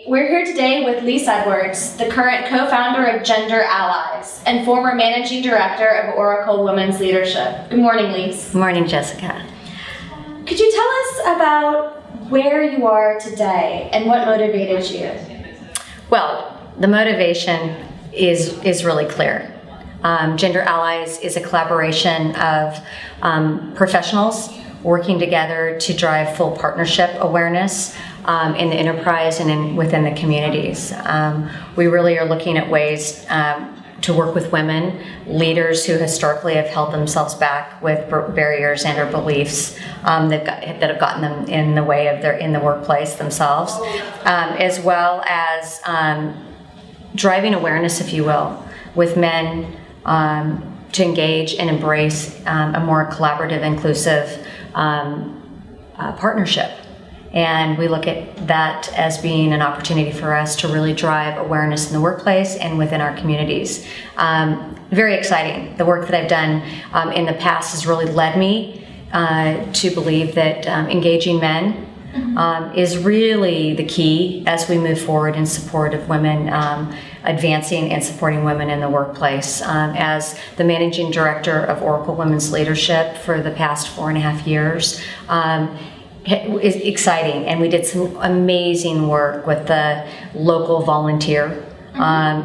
We're here today with Lise Edwards, the current co-founder of GenderAllies and former managing director of Oracle Women's Leadership. Good morning, Lise. Good morning, Jessica. Could you tell us about where you are today and what motivated you? Well, the motivation is really clear. GenderAllies is a collaboration of professionals working together to drive full partnership awareness in the enterprise and within the communities. We really are looking at ways to work with women, leaders who historically have held themselves back with barriers and or beliefs that have gotten them in the way of in the workplace themselves, as well as driving awareness, if you will, with men to engage and embrace a more collaborative, inclusive partnership. And we look at that as being an opportunity for us to really drive awareness in the workplace and within our communities. Very exciting. The work that I've done in the past has really led me to believe that engaging men is really the key as we move forward in support of women, advancing and supporting women in the workplace. As the managing director of Oracle Women's Leadership for the past 4.5 years, is exciting, and we did some amazing work with the local volunteer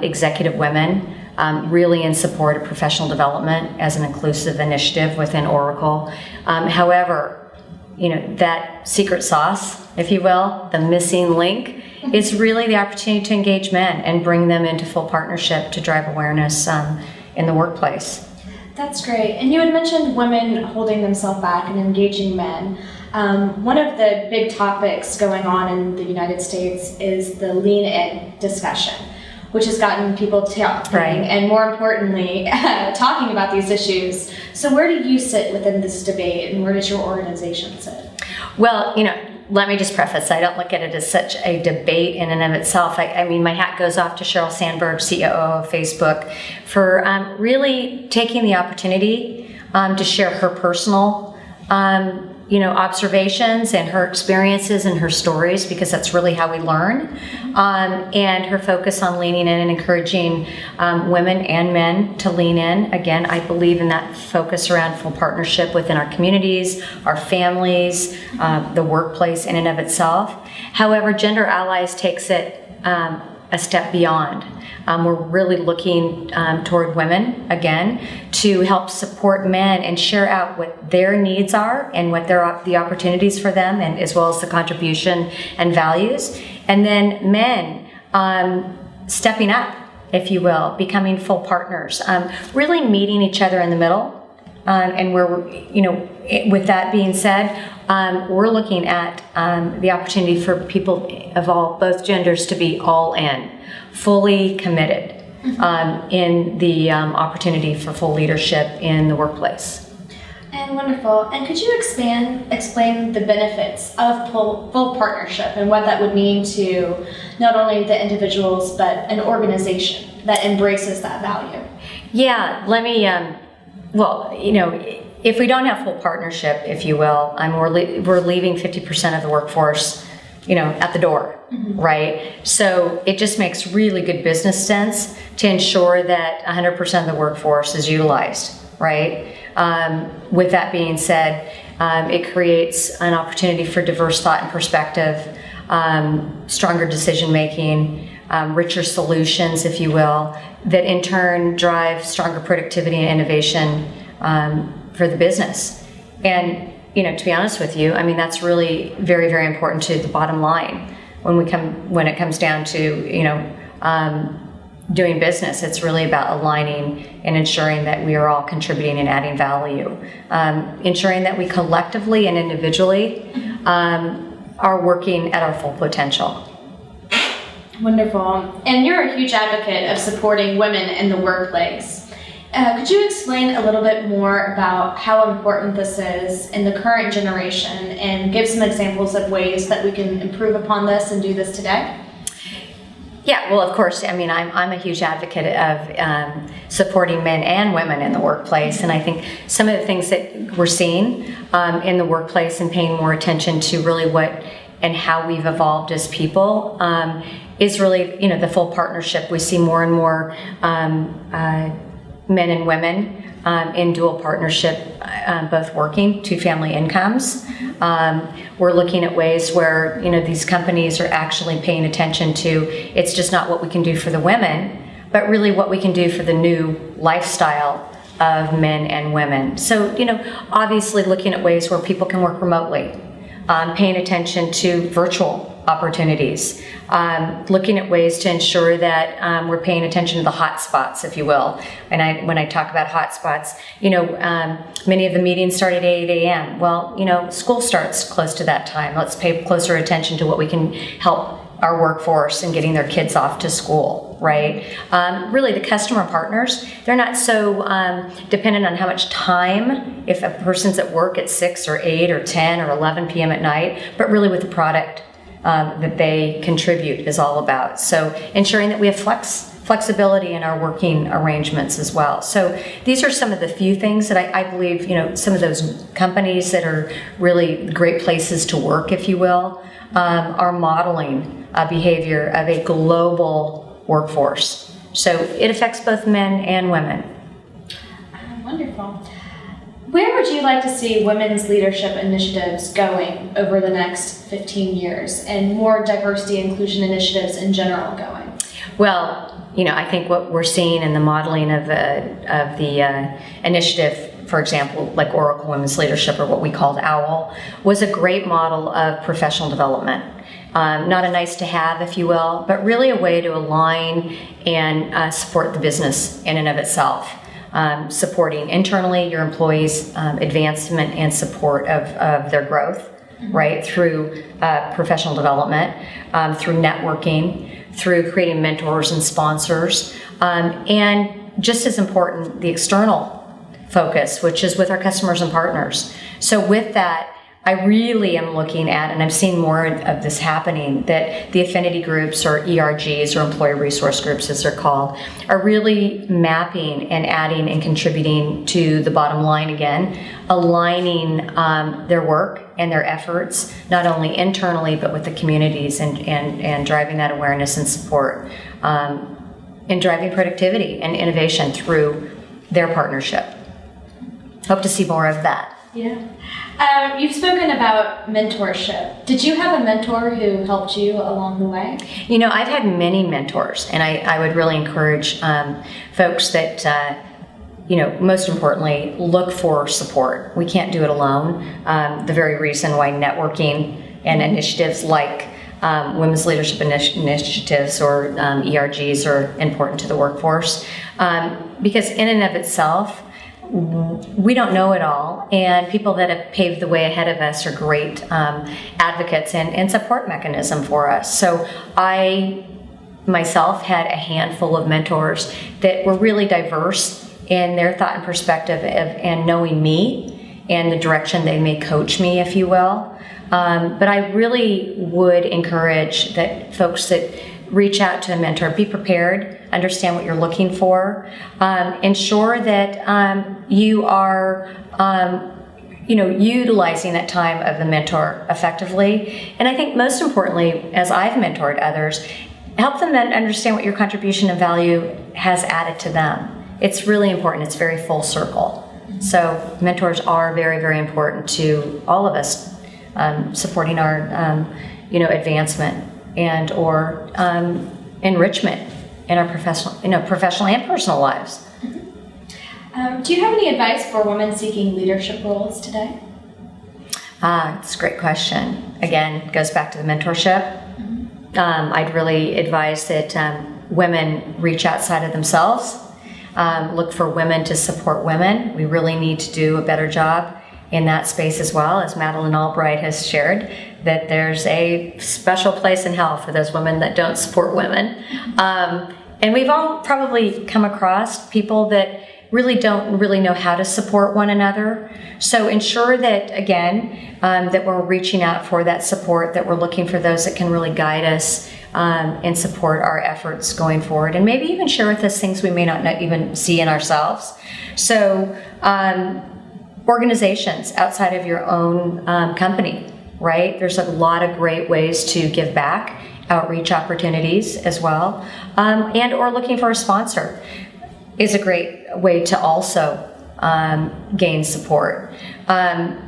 executive women, really in support of professional development as an inclusive initiative within Oracle. However, that secret sauce, if you will, the missing link, is really the opportunity to engage men and bring them into full partnership to drive awareness in the workplace. That's great. And you had mentioned women holding themselves back and engaging men. One of the big topics going on in the United States is the lean in discussion, which has gotten people talking, and more importantly, talking about these issues. So where do you sit within this debate, and where does your organization sit? Well, let me just preface, I don't look at it as such a debate in and of itself. I mean, my hat goes off to Sheryl Sandberg, COO of Facebook, for really taking the opportunity to share her personal observations and her experiences and her stories, because that's really how we learn. And her focus on leaning in and encouraging women and men to lean in. Again, I believe in that focus around full partnership within our communities, our families, the workplace in and of itself. However, GenderAllies takes it a step beyond. We're really looking toward women, again, to help support men and share out what their needs are and what the opportunities for them, and as well as the contribution and values. And then men stepping up, if you will, becoming full partners, really meeting each other in the middle. And with that being said, we're looking at the opportunity for people of both genders to be all in, fully committed in the opportunity for full leadership in the workplace. And wonderful. And could you explain the benefits of full partnership and what that would mean to not only the individuals but an organization that embraces that value? Yeah, let me. If we don't have full partnership, if you will, we're leaving 50% of the workforce, at the door, right? So it just makes really good business sense to ensure that 100% of the workforce is utilized, right? With that being said, it creates an opportunity for diverse thought and perspective, stronger decision making, richer solutions, if you will, that in turn drive stronger productivity and innovation for the business. And to be honest with you, that's really very, very important to the bottom line when it comes down to doing business. It's really about aligning and ensuring that we are all contributing and adding value, ensuring that we collectively and individually are working at our full potential. Wonderful. And you're a huge advocate of supporting women in the workplace. Could you explain a little bit more about how important this is in the current generation and give some examples of ways that we can improve upon this and do this today? Yeah, well, of course, I'm a huge advocate of supporting men and women in the workplace, and I think some of the things that we're seeing in the workplace and paying more attention to really what and how we've evolved as people is really, the full partnership. We see more and more men and women in dual partnership, both working, two family incomes. We're looking at ways where, these companies are actually paying attention to, it's just not what we can do for the women, but really what we can do for the new lifestyle of men and women. So, obviously looking at ways where people can work remotely, paying attention to virtual opportunities, looking at ways to ensure that we're paying attention to the hot spots, if you will. And when I talk about hot spots, many of the meetings start at 8 a.m. Well, school starts close to that time. Let's pay closer attention to what we can help our workforce in getting their kids off to school, right? Really, the customer partners, they're not so dependent on how much time, if a person's at work at 6 or 8 or 10 or 11 p.m. at night, but really with the product that they contribute is all about. So ensuring that we have flexibility in our working arrangements as well. So these are some of the few things that I believe, some of those companies that are really great places to work, if you will, are modeling a behavior of a global workforce. So it affects both men and women. Wonderful. Where would you like to see women's leadership initiatives going over the next 15 years and more diversity inclusion initiatives in general going? Well, I think what we're seeing in the modeling of the initiative, for example, like Oracle Women's Leadership, or what we called OWL, was a great model of professional development. Not a nice to have, if you will, but really a way to align and support the business in and of itself. Supporting internally your employees' advancement and support of their growth, right, through professional development, through networking, through creating mentors and sponsors, and just as important, the external focus, which is with our customers and partners. So with that, I really am looking at, and I'm seeing more of this happening, that the affinity groups, or ERGs, or employee resource groups as they're called, are really mapping and adding and contributing to the bottom line again, aligning their work and their efforts, not only internally, but with the communities, and driving that awareness and support, and driving productivity and innovation through their partnership. Hope to see more of that. Yeah. You've spoken about mentorship. Did you have a mentor who helped you along the way? I've had many mentors, and I would really encourage folks that, most importantly, look for support. We can't do it alone. The very reason why networking and initiatives like women's leadership initiatives or ERGs are important to the workforce, because in and of itself, we don't know it all, and people that have paved the way ahead of us are great advocates and support mechanism for us. So I myself had a handful of mentors that were really diverse in their thought and perspective and knowing me and the direction they may coach me, if you will. But I really would encourage that folks that reach out to a mentor, be prepared, understand what you're looking for, ensure that you are utilizing that time of the mentor effectively. And I think most importantly, as I've mentored others, help them understand what your contribution and value has added to them. It's really important. It's very full circle. So mentors are very, very important to all of us, supporting our advancement and or enrichment in our professional and personal lives. Do you have any advice for women seeking leadership roles today? It's a great question. Again, it goes back to the mentorship. I'd really advise that women reach outside of themselves, look for women to support women. We really need to do a better job in that space as well, as Madeleine Albright has shared, that there's a special place in hell for those women that don't support women. And we've all probably come across people that really don't know how to support one another. So ensure that, again, that we're reaching out for that support, that we're looking for those that can really guide us and support our efforts going forward, and maybe even share with us things we may not even see in ourselves. So organizations outside of your own company, right? There's a lot of great ways to give back outreach opportunities as well, and or looking for a sponsor is a great way to also gain support. And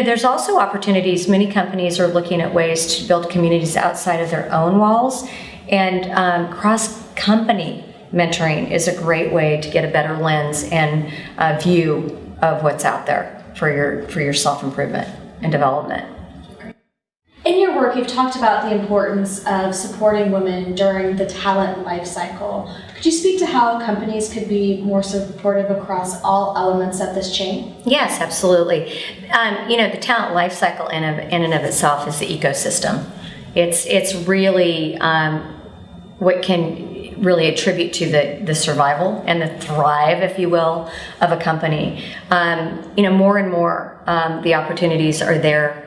there's also opportunities. Many companies are looking at ways to build communities outside of their own walls, and cross-company mentoring is a great way to get a better lens and view of what's out there for your self-improvement and development. In your work, you've talked about the importance of supporting women during the talent life cycle. Could you speak to how companies could be more supportive across all elements of this chain? Yes, absolutely. The talent life cycle in and of itself is the ecosystem. It's really what can really attribute to the survival and the thrive, if you will, of a company. More and more the opportunities are there.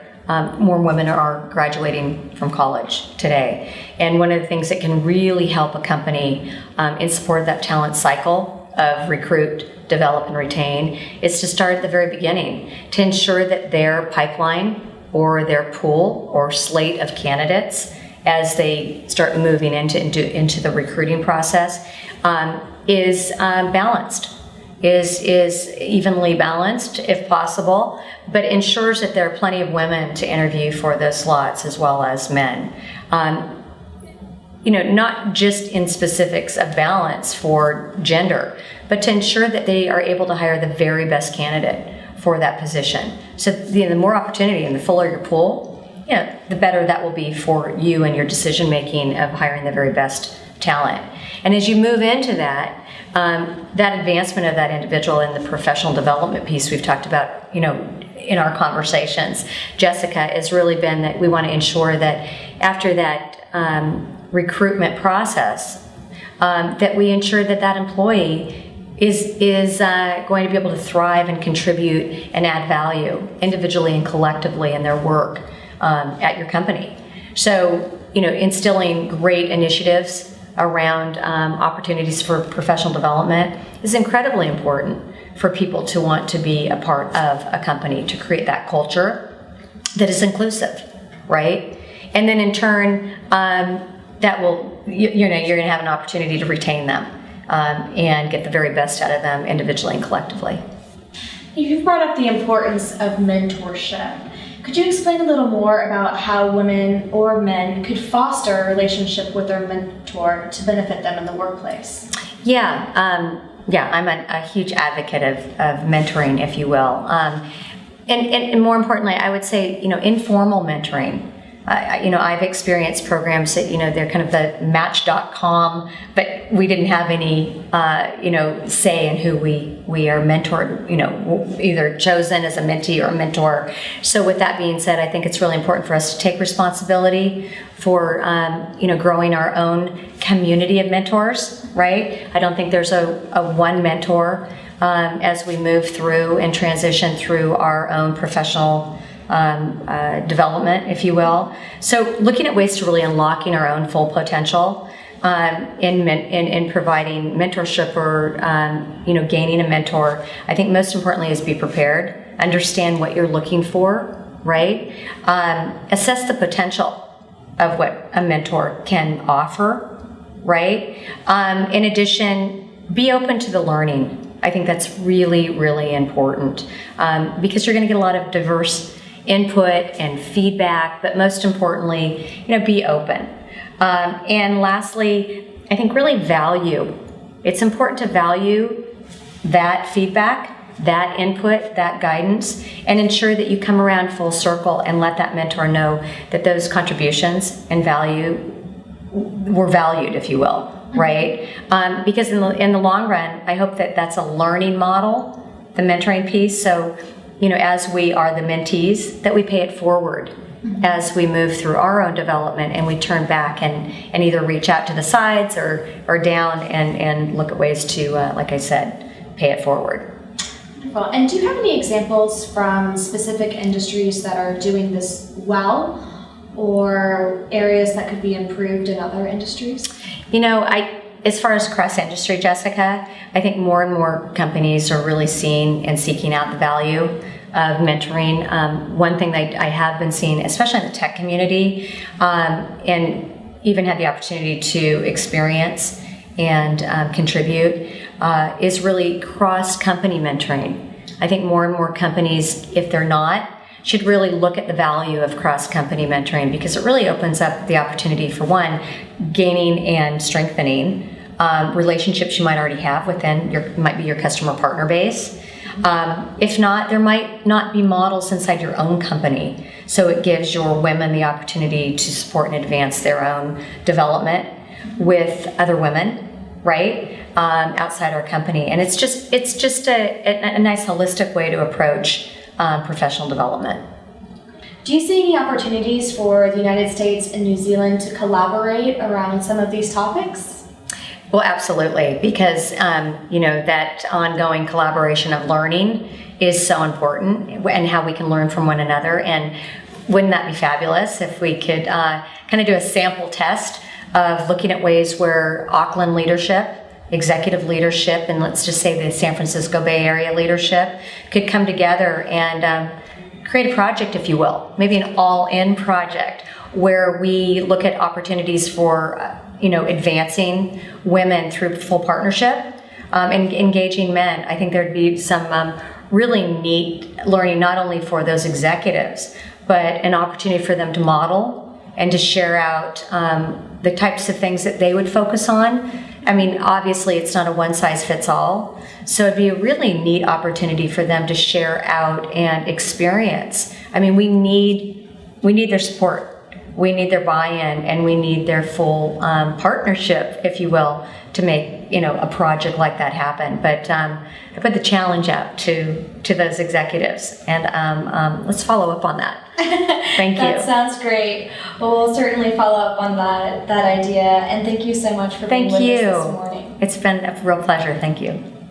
More women are graduating from college today. And one of the things that can really help a company in support of that talent cycle of recruit, develop, and retain is to start at the very beginning, to ensure that their pipeline or their pool or slate of candidates as they start moving into the recruiting process is balanced, is evenly balanced if possible, but ensures that there are plenty of women to interview for those slots as well as men. Not just in specifics of balance for gender, but to ensure that they are able to hire the very best candidate for that position. So the more opportunity and the fuller your pool, the better that will be for you and your decision making of hiring the very best talent. And as you move into that advancement of that individual in the professional development piece we've talked about, in our conversations, Jessica, has really been that we want to ensure that after that recruitment process, that we ensure that employee is going to be able to thrive and contribute and add value individually and collectively in their work at your company. So, instilling great initiatives around opportunities for professional development is incredibly important for people to want to be a part of a company, to create that culture that is inclusive, right? And then in turn, that will, you're going to have an opportunity to retain them and get the very best out of them individually and collectively. You've brought up the importance of mentorship. Could you explain a little more about how women or men could foster a relationship with their mentor to benefit them in the workplace? Yeah, I'm a huge advocate of mentoring, if you will. And more importantly, I would say, informal mentoring. I've experienced programs that, they're kind of the Match.com, but we didn't have any, say in who we are mentored, either chosen as a mentee or a mentor. So with that being said, I think it's really important for us to take responsibility for, growing our own community of mentors, right? I don't think there's a one mentor as we move through and transition through our own professional development, if you will. So looking at ways to really unlocking our own full potential in providing mentorship or gaining a mentor, I think most importantly is be prepared, understand what you're looking for, right? Assess the potential of what a mentor can offer, right? In addition, be open to the learning. I think that's really, really important because you're going to get a lot of diverse input and feedback, but most importantly, be open. And lastly, I think really value. It's important to value that feedback, that input, that guidance, and ensure that you come around full circle and let that mentor know that those contributions and value were valued, if you will, right? Because in the long run, I hope that that's a learning model, the mentoring piece. So as we are the mentees, that we pay it forward as we move through our own development and we turn back and either reach out to the sides or down and look at ways to, like I said, pay it forward. Wonderful. And do you have any examples from specific industries that are doing this well or areas that could be improved in other industries? As far as cross-industry, Jessica, I think more and more companies are really seeing and seeking out the value of mentoring. One thing that I have been seeing, especially in the tech community, and even had the opportunity to experience and contribute is really cross-company mentoring. I think more and more companies, if they're not, should really look at the value of cross-company mentoring, because it really opens up the opportunity for, one, gaining and strengthening relationships you might already have within might be your customer partner base. If not, there might not be models inside your own company. So it gives your women the opportunity to support and advance their own development with other women, right? Outside our company. And it's just a nice holistic way to approach professional development. Do you see any opportunities for the United States and New Zealand to collaborate around some of these topics? Well, absolutely, because that ongoing collaboration of learning is so important, and how we can learn from one another. And wouldn't that be fabulous if we could kind of do a sample test of looking at ways where Auckland leadership, executive leadership, and let's just say the San Francisco Bay Area leadership could come together and create a project, if you will, maybe an all-in project where we look at opportunities for advancing women through full partnership and engaging men. I think there'd be some really neat learning, not only for those executives, but an opportunity for them to model and to share out the types of things that they would focus on. I mean, obviously it's not a one-size-fits-all, so it'd be a really neat opportunity for them to share out and experience. I mean, we need their support. We need their buy-in, and we need their full partnership, if you will, to make a project like that happen. But I put the challenge out to those executives, and let's follow up on that. Thank you. That sounds great. Well, we'll certainly follow up on that idea. And thank you so much for being with us this morning. It's been a real pleasure. Thank you.